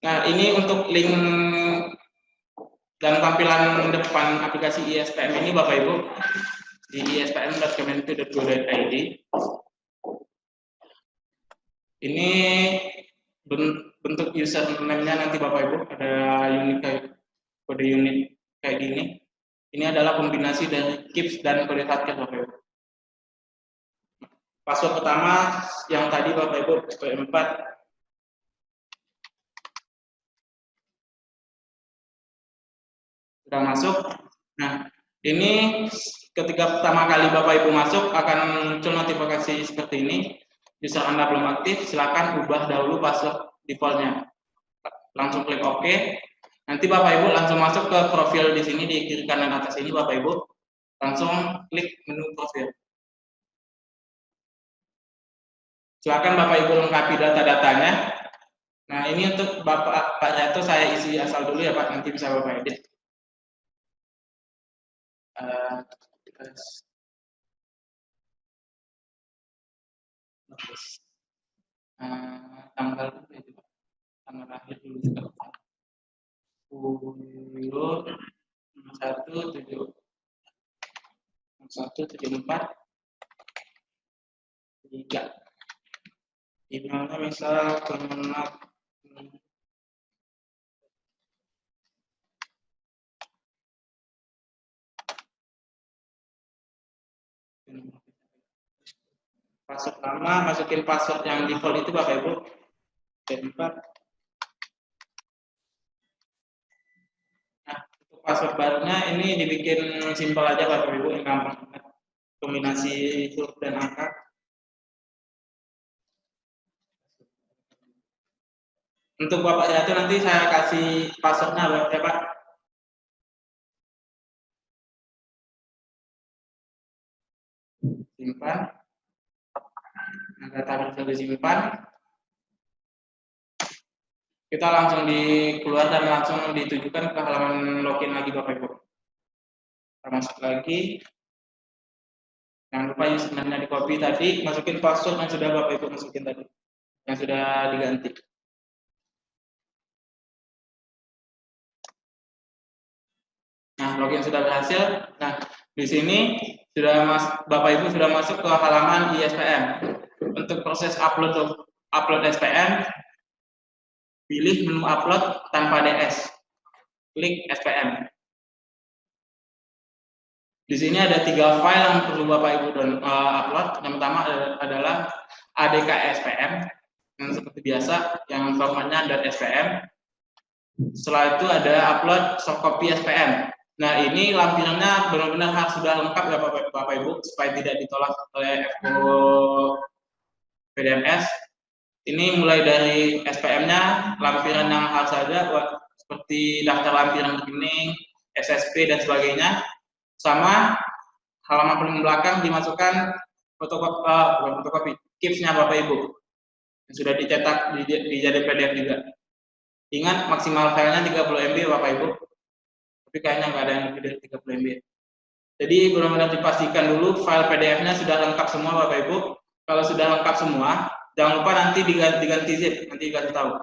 Nah, ini untuk link dan tampilan depan aplikasi ISPM ini Bapak Ibu di ispm.kemenku.go.id. Ini bentuk username-nya nanti Bapak Ibu ada kode unit kayak gini. Ini adalah kombinasi dari KIPS dan kode target Bapak Ibu. Password pertama yang tadi Bapak Ibu SP4. Sudah masuk. Nah, ini ketika pertama kali Bapak Ibu masuk akan muncul notifikasi seperti ini. User Anda belum aktif, silakan ubah dahulu password defaultnya. Langsung klik OK. Nanti Bapak Ibu langsung masuk ke profil di sini di kiri kanan atas ini Bapak Ibu. Langsung klik menu profil. Silakan Bapak Ibu lengkapi data-datanya. Nah, ini untuk Bapak Yato saya isi asal dulu ya Pak, nanti bisa Bapak edit. Tanggal lahir dulu 174 3. Emailnya misal Kemenak password lama, masukin password yang default itu Bapak Ibu. Nah, untuk password barunya ini dibikin simpel aja Bapak Ibu, yang gampang, kombinasi huruf dan angka. Untuk Bapak Yato nanti saya kasih passwordnya ya Pak. Simpan. Nah, data sudah disimpan. Kita langsung keluar dan langsung ditujukan ke halaman login lagi Bapak Ibu. Kita masuk lagi. Jangan lupa username-nya di copy tadi, masukin password yang sudah Bapak Ibu masukin tadi, yang sudah diganti. Nah, login sudah berhasil. Nah, di sini Bapak Ibu sudah masuk ke halaman ISPM. Untuk proses upload SPM, pilih menu upload tanpa DS. Klik SPM. Di sini ada 3 file yang perlu Bapak Ibu upload. Yang pertama adalah ADK SPM, yang seperti biasa, yang formatnya .spm. Setelah itu ada upload softcopy SPM. Nah, ini lampirannya benar-benar harus sudah lengkap ya Bapak Ibu, supaya tidak ditolak oleh FO PDMS. Ini mulai dari SPM-nya, lampiran yang harus ada seperti daftar lampiran rekening, SSP dan sebagainya. Sama halaman paling belakang dimasukkan fotokopi KIPS-nya Bapak Ibu yang sudah dicetak jadi PDF juga. Ingat maksimal filenya 30 MB Bapak Ibu, tapi kayaknya nggak ada yang lebih dari 30 MB. Jadi benar-benar dipastikan dulu file PDF-nya sudah lengkap semua Bapak Ibu. Kalau sudah lengkap semua, jangan lupa nanti diganti zip, nanti dikasih tahu.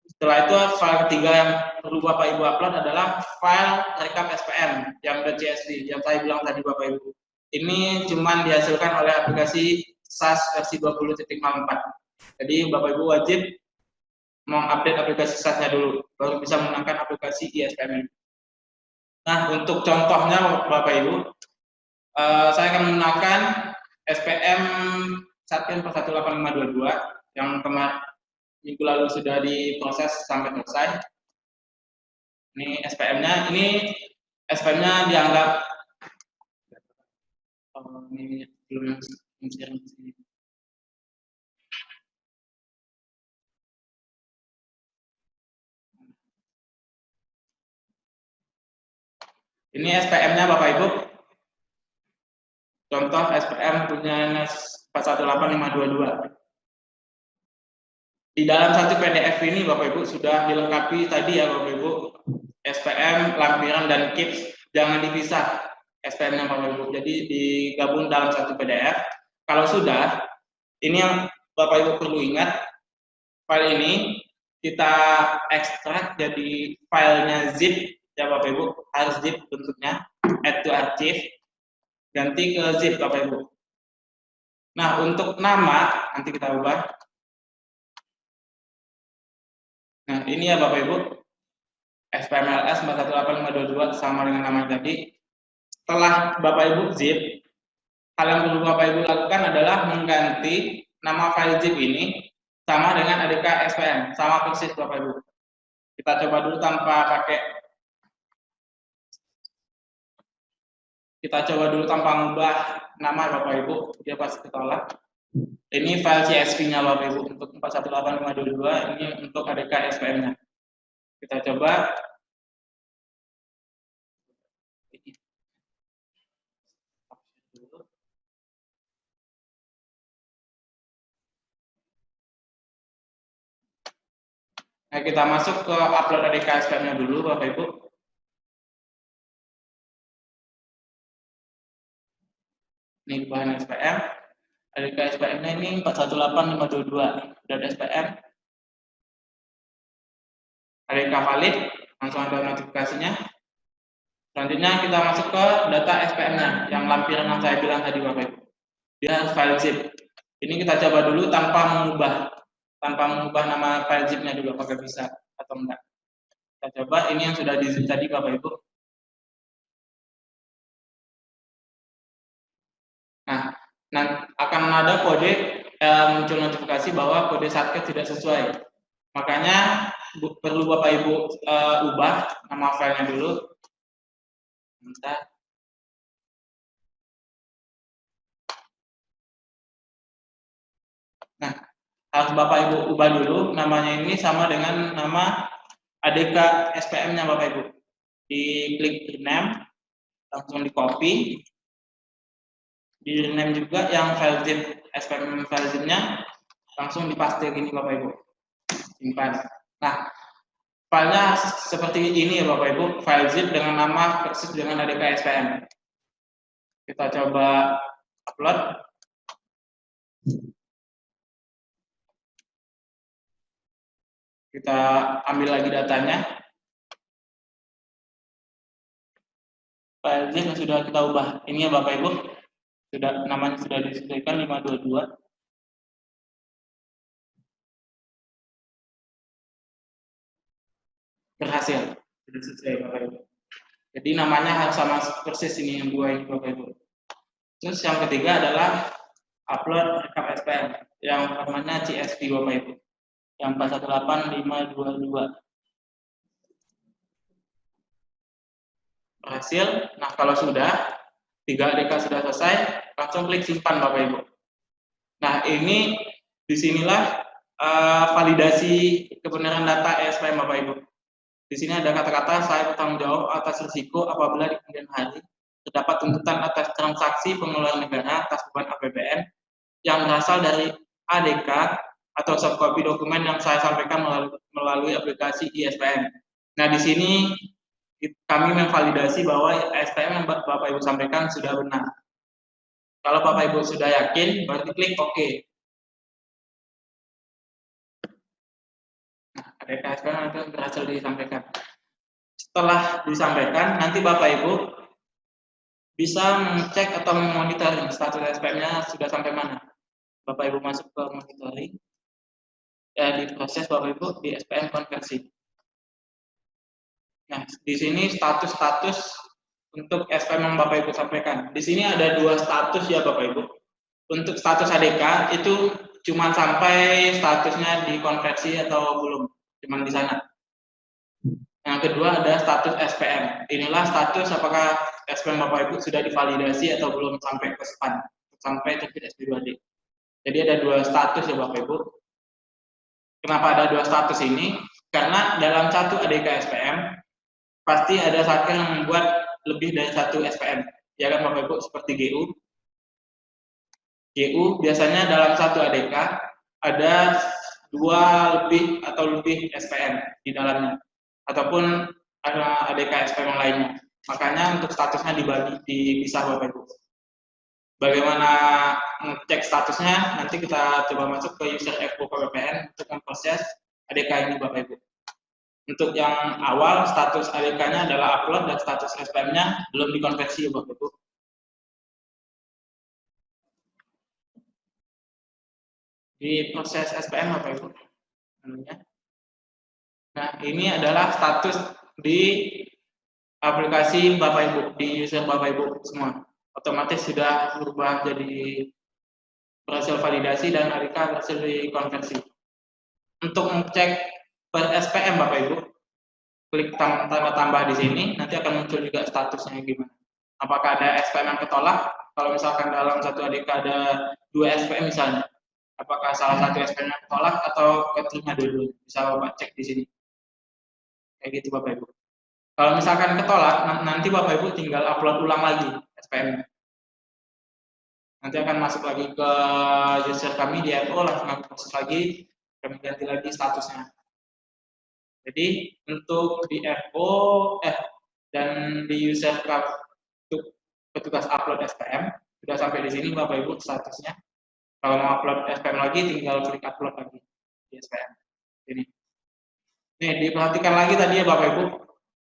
Setelah itu file ketiga yang perlu Bapak Ibu upload adalah file rekap SPM yang .csv yang saya bilang tadi Bapak Ibu. Ini cuma dihasilkan oleh aplikasi SAS versi 20.04. Jadi Bapak Ibu wajib mengupdate aplikasi SAS-nya dulu, baru bisa menggunakan aplikasi ISPM ini. Nah, untuk contohnya Bapak Ibu, saya akan menggunakan SPM Satken per 18522 yang minggu lalu sudah diproses sampai selesai. Ini SPM-nya dianggap ini belum sharing di sini. Ini SPM-nya Bapak Ibu. Contoh SPM punya NES 418522. Di dalam satu PDF ini Bapak Ibu sudah dilengkapi tadi ya Bapak Ibu, SPM, lampiran dan KIPS, jangan dipisah SPM-nya Bapak Ibu. Jadi digabung dalam satu PDF. Kalau sudah, ini yang Bapak Ibu perlu ingat, file ini kita ekstrak jadi filenya zip ya Bapak Ibu, harus zip bentuknya, add to archive, ganti ke zip Bapak Ibu. Nah, untuk nama nanti kita ubah. Nah, ini ya Bapak Ibu, SPMLS 418522 sama dengan nama tadi. Setelah Bapak Ibu zip, hal yang perlu Bapak Ibu lakukan adalah mengganti nama file zip ini sama dengan ADK SPM, sama persis Bapak Ibu. Kita coba dulu tanpa mengubah nama Bapak Ibu, dia pasti ketolak. Ini file CSV-nya Bapak Ibu untuk 418522, ini untuk ADK SPM-nya. Kita coba. Nah, kita masuk ke upload ADK SPM-nya dulu Bapak Ibu. Ini bahan SPM. ADK SPM-nya ini 418522 .SPM. ADK valid, langsung ada notifikasinya. Selanjutnya kita masuk ke data SPM-nya, yang lampiran yang saya bilang tadi Bapak Ibu. Dia harus file zip. Ini kita coba dulu tanpa mengubah nama file zip-nya dulu, apakah bisa atau enggak. Kita coba, ini yang sudah di zip tadi Bapak Ibu. Nah, akan ada kode muncul notifikasi bahwa kode sarket tidak sesuai. Makanya perlu Bapak Ibu ubah nama filenya dulu. Bentar. Nah, harus Bapak Ibu ubah dulu namanya ini sama dengan nama ADK SPM-nya Bapak Ibu. Diklik rename, langsung di copy. Di rename juga yang file zip SPM file zip-nya langsung dipaste gini Bapak Ibu. Simpan. Nah, filenya seperti ini ya Bapak Ibu, file zip dengan nama persis dengan ADK SPM. Kita coba upload. Kita ambil lagi datanya. File zip yang sudah kita ubah. Ini ya Bapak Ibu, namanya sudah disesuaikan 522. Berhasil, sudah sesuai Bapak Ibu. Jadi namanya harus sama persis ini yang dua ini Bapak Ibu. Terus yang ketiga adalah upload rekap SPM yang formatnya CSV Bapak Ibu, yang 418522. Berhasil. Nah, kalau sudah 3 ADK sudah selesai, langsung klik simpan Bapak Ibu. Nah, ini disinilah validasi kebenaran data SPM Bapak Ibu. Di sini ada kata-kata saya bertanggung jawab atas risiko apabila di kemudian hari terdapat tuntutan atas transaksi pengeluaran negara atas beban APBN yang berasal dari ADK atau subcopy dokumen yang saya sampaikan melalui aplikasi ISPM. Nah, di sini kami memvalidasi bahwa SPM yang Bapak Ibu sampaikan sudah benar. Kalau Bapak Ibu sudah yakin, berarti klik OK. Nah, ADK SPM itu berhasil disampaikan. Setelah disampaikan, nanti Bapak Ibu bisa mengecek atau memonitoring status SPM-nya sudah sampai mana. Bapak Ibu masuk ke monitoring, di proses Bapak Ibu di SPM konversi. Nah, di sini status-status untuk SPM yang Bapak Ibu sampaikan. Di sini ada 2 status ya Bapak Ibu. Untuk status ADK itu cuma sampai statusnya dikonversi atau belum, cuma di sana. Yang kedua ada status SPM. Inilah status apakah SPM Bapak Ibu sudah divalidasi atau belum sampai ke SPAN, sampai terbit SP2D. Jadi ada 2 status ya Bapak Ibu. Kenapa ada 2 status ini? Karena dalam satu ADK SPM pasti ada satker yang membuat lebih dari 1 SPM. Ya kan Bapak Ibu, seperti GU. GU biasanya dalam satu ADK ada 2 lebih SPM di dalamnya, ataupun ada ADK SPM yang lainnya. Makanya untuk statusnya dipisah Bapak Ibu. Bagaimana ngecek statusnya? Nanti kita coba masuk ke user FO VPN untuk memproses ADK ini Bapak Ibu. Untuk yang awal, status ADK-nya adalah upload dan status SPM-nya belum dikonversi Bapak Ibu. Di proses SPM Bapak Ibu. Nah, ini adalah status di aplikasi Bapak Ibu, di user Bapak Ibu semua. Otomatis sudah berubah jadi berhasil validasi dan ADK berhasil dikonversi. Untuk mengecek per SPM Bapak Ibu, klik tanda tambah di sini, nanti akan muncul juga statusnya gimana. Apakah ada SPM yang ketolak? Kalau misalkan dalam satu ADK ada 2 SPM misalnya, apakah salah satu SPM yang ketolak atau keterima dulu? Bisa Bapak cek di sini. Kayak gitu Bapak Ibu. Kalau misalkan ketolak, nanti Bapak Ibu tinggal upload ulang lagi SPM-nya. Nanti akan masuk lagi ke user kami di FO, langsung proses lagi, kami ganti lagi statusnya. Jadi untuk di FO dan di user untuk petugas upload SPM sudah sampai di sini Bapak Ibu statusnya. Kalau mau upload SPM lagi tinggal klik upload lagi di SPM. Ini. Nih diperhatikan lagi tadi ya Bapak Ibu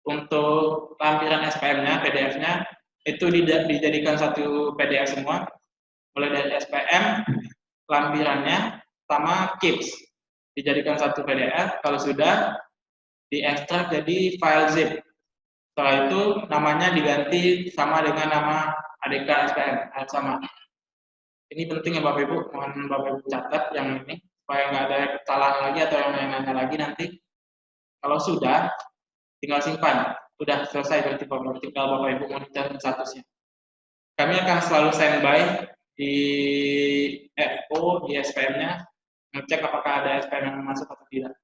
untuk lampiran SPM-nya, PDF-nya itu dijadikan satu PDF semua, mulai dari SPM, lampirannya, sama KIPS dijadikan satu PDF. Kalau sudah diekstrak jadi file zip. Setelah itu namanya diganti sama dengan nama ADK SPM, sama. Ini penting ya Bapak Ibu, mohon Bapak Ibu catat yang ini supaya nggak ada kesalahan lagi atau yang lain-lain lagi nanti. Kalau sudah, tinggal simpan. Sudah selesai berarti Bapak Ibu, tinggal Bapak Ibu monitor statusnya. Kami akan selalu standby di FO, di SPM-nya, ngecek apakah ada SPM yang masuk atau tidak.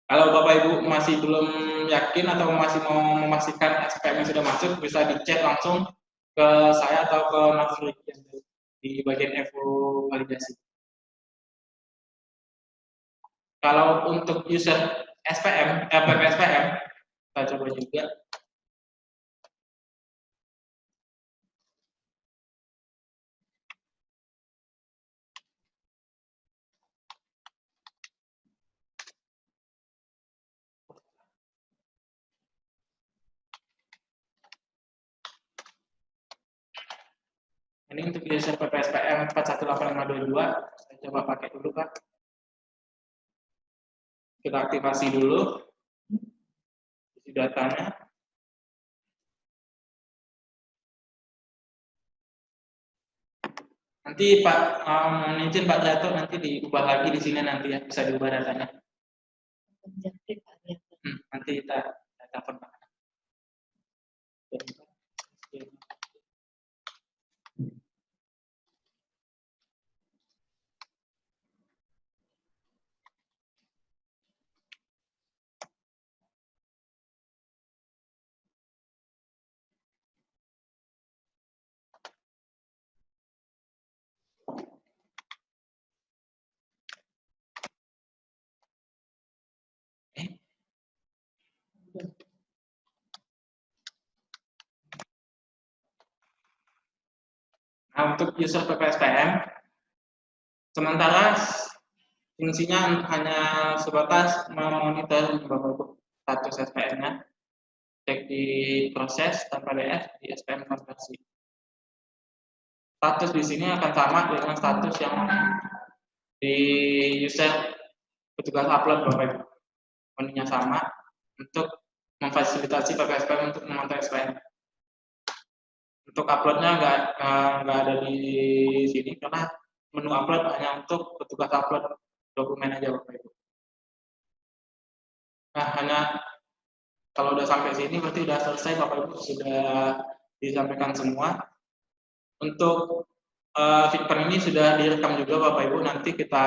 Kalau Bapak Ibu masih belum yakin atau masih mau memastikan SPM yang sudah masuk, bisa dicek langsung ke saya atau ke Mas Riki di bagian FO validasi. Kalau untuk user SPM, PPSPM, kita coba juga. Ini untuk user PPSPM 418522, saya coba pakai dulu Pak. Kita aktifasi dulu isi datanya. Nanti Pak, izin Pak Jatuh nanti diubah lagi di sini nanti ya, bisa diubah datanya. Nanti kita telepon Pak. Nah, untuk user PPSPM, sementara fungsinya hanya sebatas memonitor status SPM-nya, cek di proses tanpa PDF di SPM konversi. Status di sini akan sama dengan status yang di user petugas upload Bapak Ibu. Menunya sama untuk memfasilitasi PPSPM untuk memantau SPM. Untuk uploadnya nggak ada di sini karena menu upload hanya untuk petugas upload dokumen aja Bapak Ibu. Nah, hanya kalau udah sampai sini berarti udah selesai Bapak Ibu, sudah disampaikan semua. Untuk fitur ini sudah direkam juga Bapak Ibu, nanti kita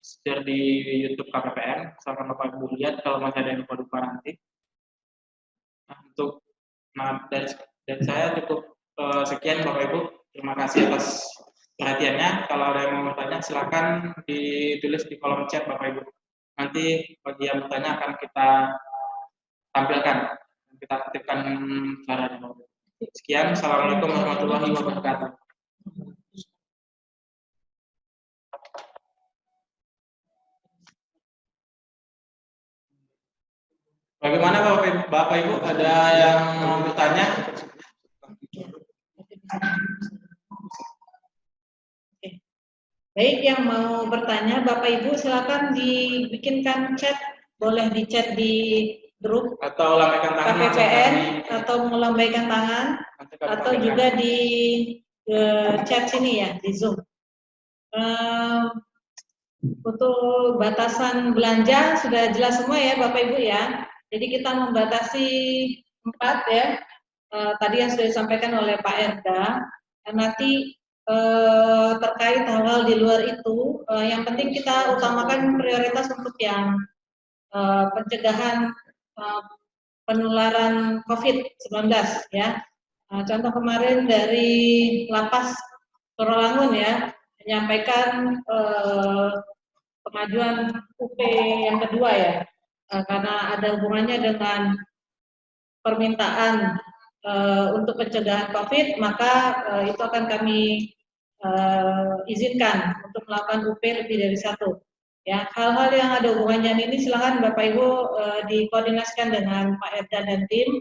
share di YouTube KPPN, sama Bapak Ibu lihat kalau masih ada yang lupa nanti. Nah, dari saya cukup sekian Bapak Ibu. Terima kasih atas perhatiannya. Kalau ada yang mau bertanya silakan ditulis di kolom chat Bapak Ibu. Nanti bagi yang bertanya akan kita tampilkan, kita ketikkan caranya Bapak Ibu. Sekian, Assalamualaikum warahmatullahi wabarakatuh. Bagaimana Bapak Ibu? Ada yang mau bertanya? Baik, yang mau bertanya Bapak Ibu silakan dibikinkan chat, boleh di chat di grup Atau lambaikan tangan KPPN atau melambaikan tangan atau juga di chat sini ya di Zoom. Untuk batasan belanja sudah jelas semua ya Bapak Ibu ya. Jadi kita membatasi 4 ya. Tadi yang sudah disampaikan oleh Pak Erda. Nanti terkait hal-hal di luar itu, yang penting kita utamakan prioritas untuk yang pencegahan penularan COVID-19 ya. Contoh kemarin dari Lapas Torolangun ya menyampaikan pengajuan UP yang kedua ya, karena ada hubungannya dengan permintaan untuk pencegahan COVID, maka itu akan kami izinkan untuk melakukan UP lebih dari 1. Ya, hal-hal yang ada hubungannya ini silakan Bapak Ibu dikoordinasikan dengan Pak Erda dan tim,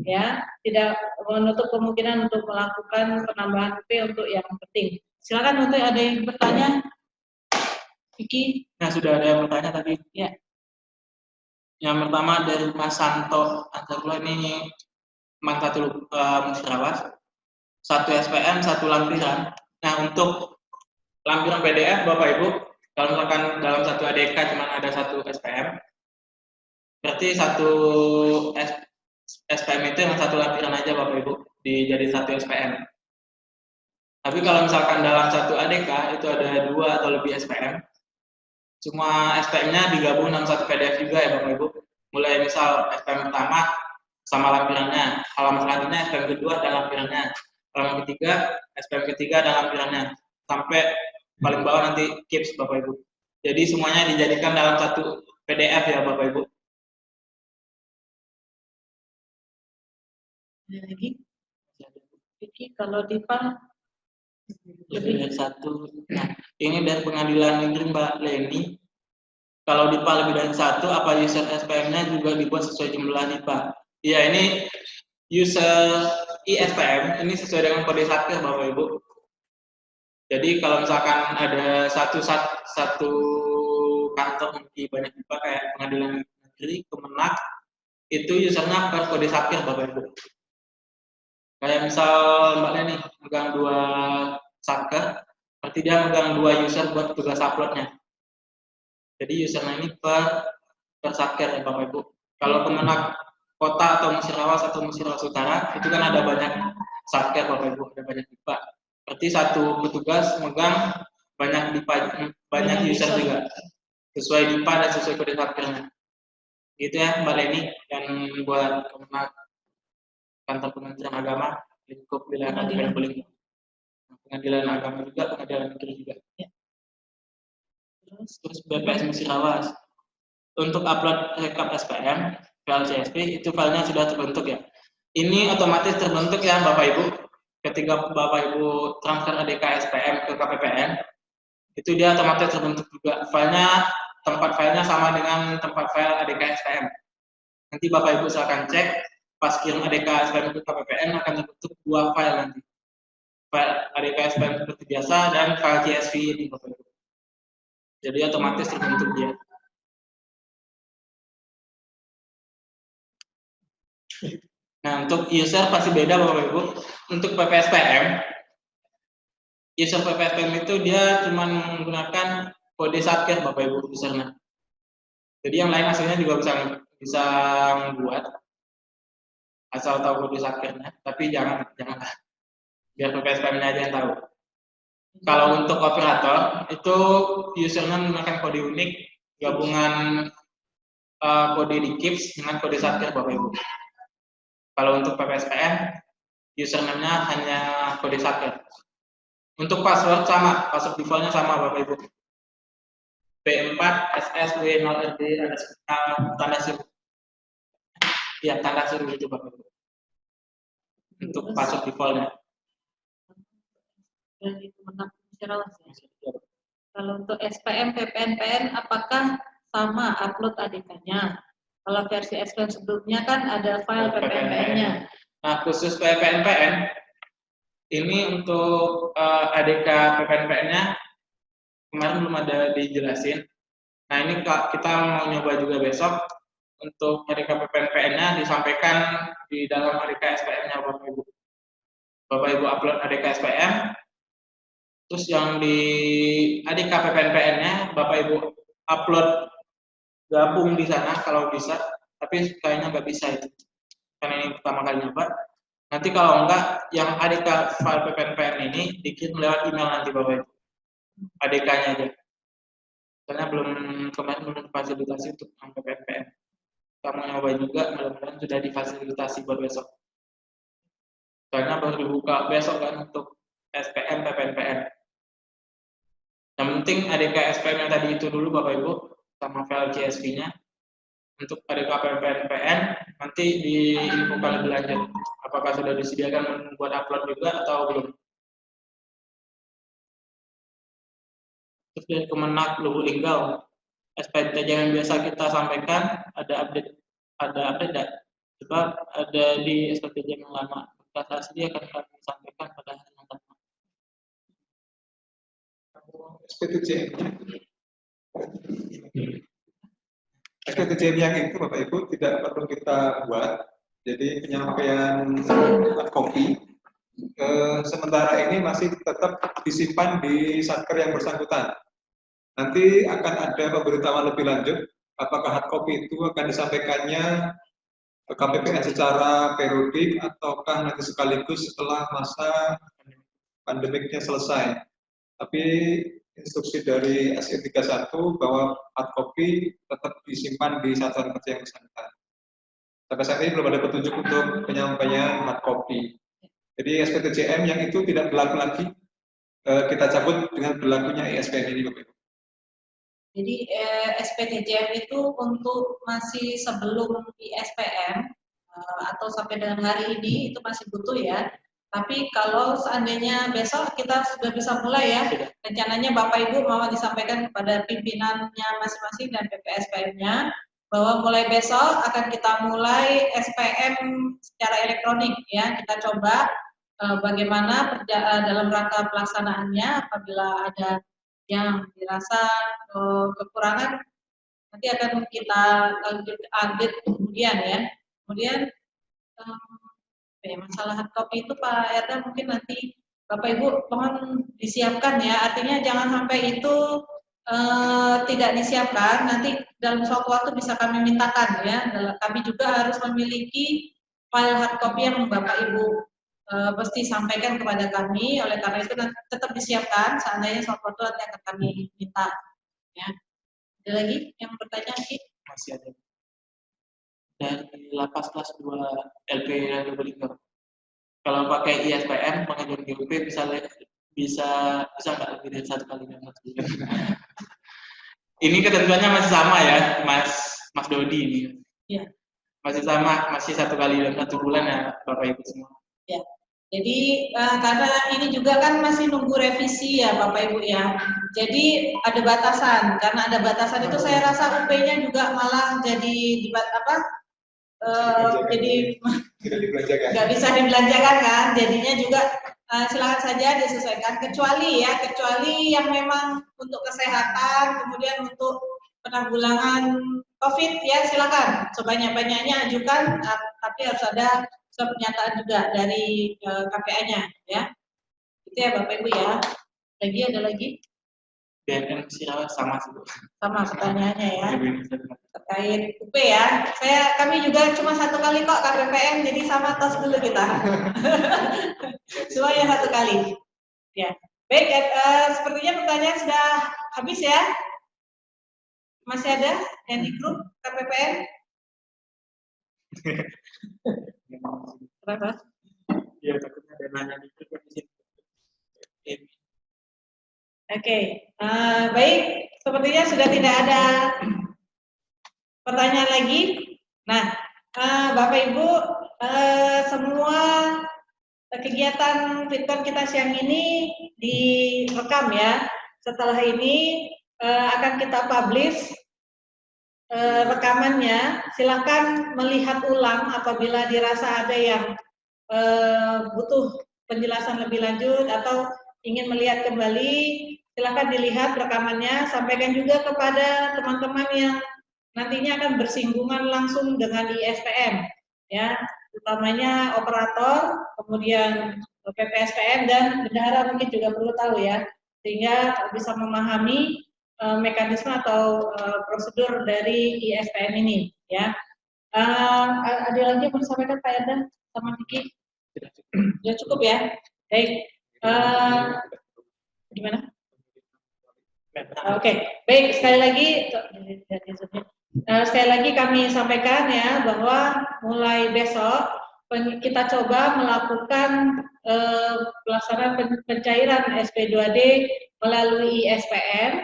ya, tidak menutup kemungkinan untuk melakukan penambahan UP untuk yang penting. Silakan untuk ada yang bertanya, Vicky. Nah, sudah ada yang bertanya tadi. Ya. Yang pertama dari Mas Santo Ansarullah, ini satu musyawarah, 1 SPM, 1 lampiran. Nah, untuk lampiran PDF Bapak Ibu, kalau misalkan dalam 1 ADK cuma ada 1 SPM, berarti 1 SPM itu yang 1 lampiran aja Bapak Ibu, dijadi 1 SPM. Tapi kalau misalkan dalam 1 ADK itu ada 2 atau lebih SPM, semua SPM-nya digabung dalam 1 PDF juga ya Bapak Ibu. Mulai misal SPM pertama sama lampirannya, halaman selanjutnya SPM kedua dan lampirannya, halaman ketiga SPM ketiga dan lampirannya, sampai paling bawah nanti KIPS Bapak Ibu. Jadi semuanya dijadikan dalam 1 PDF ya Bapak Ibu. Lagi, Vicky, kalau DIPA lebih dari 1. Nah, ini dari Pengadilan Negeri Mbak Leni. Kalau DIPA lebih dari 1, apa user SPM-nya juga dibuat sesuai jumlah DIPA? Ya, ini user ISPM ini sesuai dengan kode satker Bapak Ibu. Jadi kalau misalkan ada satu kantor di banyak DIPA kayak Pengadilan Negeri, Kemenak, itu usernya per kode satker Bapak Ibu. Kayak misal Mbak Leni megang 2 satker, berarti dia megang 2 user buat tugas uploadnya. Jadi usernya ini per satker ya Bapak Ibu. Kalau Kemenak Kota atau Musirawas atau Musirawas Utara, itu kan ada banyak satker Bapak Ibu, ada banyak DIPA. Berarti 1 petugas megang banyak DIPA, banyak user juga. Sesuai DIPA dan sesuai kode satkernya. Gitu ya Mbak Leni, dan buat Kemenak Kantor Kementerian Agama, lingkup wilayah Kabupaten Probolinggo. Pengadilan Agama juga, Pengadilan Negeri juga. Ya. Terus BPS Musirawas. Untuk upload rekap SPM, file CSV, itu filenya sudah terbentuk ya. Ini otomatis terbentuk ya Bapak Ibu. Ketika Bapak Ibu transfer ADK SPM ke KPPN, itu dia otomatis terbentuk juga. Filenya, tempat filenya sama dengan tempat file ADK SPM. Nanti Bapak Ibu silakan cek, pas kirim ADK SPM ke KPPN akan terbentuk 2 file nanti. File ADK SPM seperti biasa dan file CSV ini Bapak Ibu. Jadi otomatis terbentuk dia. Nah, untuk user pasti beda Bapak Ibu. Untuk PPSPM, user PPSPM itu dia cuma menggunakan kode satker Bapak Ibu usernya. Jadi yang lain hasilnya juga bisa membuat asal tahu kode satkernya, tapi jangan biar PPSPM-nya aja yang tahu. Kalau untuk operator itu usernya menggunakan kode unik gabungan kode di KIPS dengan kode satker Bapak Ibu. Kalau untuk PPSPM, username-nya hanya kode satker. Untuk password sama, password default-nya sama Bapak Ibu. B4 SSW0RD ada tanda seru. Ya, tanda seru itu Bapak Ibu. Untuk password default-nya. Kalau untuk SPM, PPNPN, apakah sama upload ADK-nya? Kalau versi SPM sebelumnya kan ada file PPNPN-nya. Nah, khusus PPNPN, ini untuk ADK PPNPN-nya kemarin belum ada dijelasin. Nah, ini kita mau nyoba juga besok untuk ADK PPNPN-nya disampaikan di dalam ADK SPM-nya Bapak Ibu. Bapak Ibu upload ADK SPM, terus yang di ADK PPNPN-nya Bapak Ibu upload gabung di sana kalau bisa, tapi kayaknya nggak bisa itu. Karena ini pertama kali nyoba. Nanti kalau enggak, yang ADK file PPNPN ini dikirim lewat email nanti Bapak Ibu. ADK-nya aja. Karena kemarin belum difasilitasi untuk PPNPN. Kamu nyoba juga, mudah-mudahan sudah difasilitasi buat besok. Karena baru dibuka besok kan untuk SPM PPNPN. Yang penting ADK SPM yang tadi itu dulu Bapak Ibu, sama file CSV-nya. Untuk ADK PPNPN nanti diinfokan lebih lanjut. Apakah sudah disediakan buat upload juga atau belum? Terus dari Kemenak Lubuk Linggau, SPTJ yang biasa kita sampaikan ada update enggak? Sebab ada di SPTJ yang lama. Kata asli akan kami sampaikan pada hari yang pertama. SPTJ yang itu Bapak Ibu tidak perlu kita buat. Jadi penyampaian hard copy sementara ini masih tetap disimpan di satker yang bersangkutan. Nanti akan ada pemberitahuan lebih lanjut apakah hard copy itu akan disampaikannya ke KPPN secara periodik ataukah nanti sekaligus setelah masa pandemiknya selesai. Tapi instruksi dari SI 31 bahwa hard copy tetap disimpan di satuan kerja yang bersangkutan. Sampai saat ini belum ada petunjuk untuk penyampaian hard copy. Jadi SPTJM yang itu tidak berlaku lagi, kita cabut dengan berlakunya ISPM ini, Bapak Ibu. Jadi SPTJM itu untuk masih sebelum ISPM atau sampai dengan hari ini itu masih butuh ya. Tapi kalau seandainya besok kita sudah bisa mulai ya, rencananya Bapak Ibu mau disampaikan kepada pimpinannya masing-masing dan PPSPM-nya bahwa mulai besok akan kita mulai SPM secara elektronik ya. Kita coba bagaimana dalam rangka pelaksanaannya apabila ada yang dirasa kekurangan nanti akan kita update kemudian ya. Kemudian masalah hard copy itu Pak Erda mungkin nanti Bapak Ibu mohon disiapkan ya. Artinya jangan sampai itu tidak disiapkan. Nanti dalam suatu waktu bisa kami mintakan ya. Kami juga harus memiliki file hard copy yang Bapak Ibu pasti sampaikan kepada kami. Oleh karena itu nanti tetap disiapkan. Seandainya suatu waktu nanti akan kami minta. Ya. Ada lagi yang bertanya lagi? Masih ada. Dari lapas kelas 2 LP Lubuk Linggau. Kalau pakai ISPM pengajuan GUP bisa nggak lebih dari 1 kali dalam 1 bulan? Ini ketentuannya masih sama ya, Mas Dodi ini. Ya. Masih sama, masih 1 kali dalam 1 bulan ya, Bapak Ibu semua. Ya. Jadi karena ini juga kan masih nunggu revisi ya Bapak Ibu ya. Jadi ada batasan. Karena ada batasan itu saya rasa UP-nya juga malah jadi jadi nggak bisa dibelanjakan kan. Jadinya juga silakan saja disesuaikan kecuali yang memang untuk kesehatan, kemudian untuk penanggulangan COVID ya silakan sebanyak-banyaknya ajukan, tapi harus ada surat pernyataan juga dari KPA-nya ya. Itu ya Bapak Ibu ya. Ada lagi? BNN Sirawas sama sih. Sama pertanyaannya ya. Terkait UP ya. Kami juga cuma 1 kali kok KPPN, jadi sama tos dulu kita. Semuanya 1 kali. Ya. Baik, sepertinya pertanyaan sudah habis ya. Masih ada yang di grup KPPN? Kenapa? Ya, takutnya ada nanya di grup. Oke, baik. Sepertinya sudah tidak ada pertanyaan lagi. Nah, Bapak Ibu, semua kegiatan Fitcon kita siang ini direkam ya. Setelah ini akan kita publish rekamannya, silakan melihat ulang apabila dirasa ada yang butuh penjelasan lebih lanjut atau ingin melihat kembali, silakan dilihat rekamannya, sampaikan juga kepada teman-teman yang nantinya akan bersinggungan langsung dengan ISPM, ya, utamanya operator, kemudian PPSPM dan bendahara mungkin juga perlu tahu ya, sehingga bisa memahami mekanisme atau prosedur dari ISPM ini, ya. Ada lagi yang mau disampaikan Pak Erda sama Diki? Ya cukup ya. Baik. Gimana? Oke, baik, sekali lagi kami sampaikan ya bahwa mulai besok kita coba melakukan pelaksanaan pencairan SP2D melalui ISPM.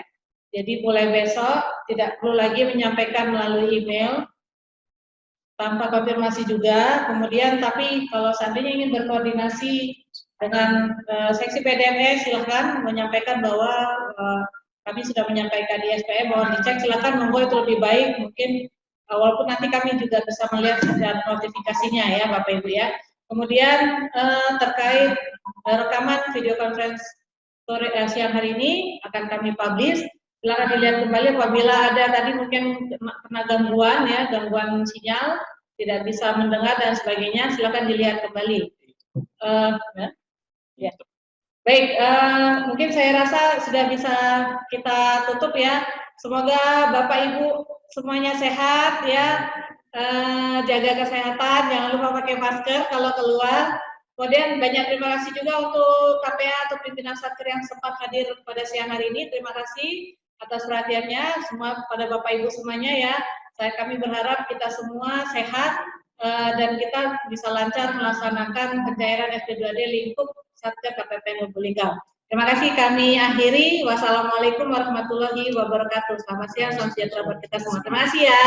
Jadi mulai besok tidak perlu lagi menyampaikan melalui email tanpa konfirmasi juga. Kemudian tapi kalau seandainya ingin berkoordinasi dengan seksi PDMS, silahkan menyampaikan bahwa kami sudah menyampaikan di SPM bahwa dicek, silakan monggo itu lebih baik, mungkin walaupun nanti kami juga bisa melihat dan notifikasinya ya Bapak Ibu ya. Kemudian terkait rekaman video conference sore siang hari ini akan kami publish, silakan dilihat kembali apabila ada tadi mungkin kena gangguan ya, gangguan sinyal, tidak bisa mendengar dan sebagainya, silakan dilihat kembali. Ya. Baik, mungkin saya rasa sudah bisa kita tutup ya. Semoga Bapak Ibu semuanya sehat ya, jaga kesehatan, jangan lupa pakai masker kalau keluar. Kemudian banyak terima kasih juga untuk KPA atau pimpinan Satker yang sempat hadir pada siang hari ini. Terima kasih atas perhatiannya semua pada Bapak Ibu semuanya ya. Kami berharap kita semua sehat dan kita bisa lancar melaksanakan pencairan SP2D lingkup Satker KPPN Lubulingga. Terima kasih, kami akhiri. Wassalamualaikum warahmatullahi wabarakatuh. Selamat siang, salam sejahtera buat kita semua. Terima kasih ya.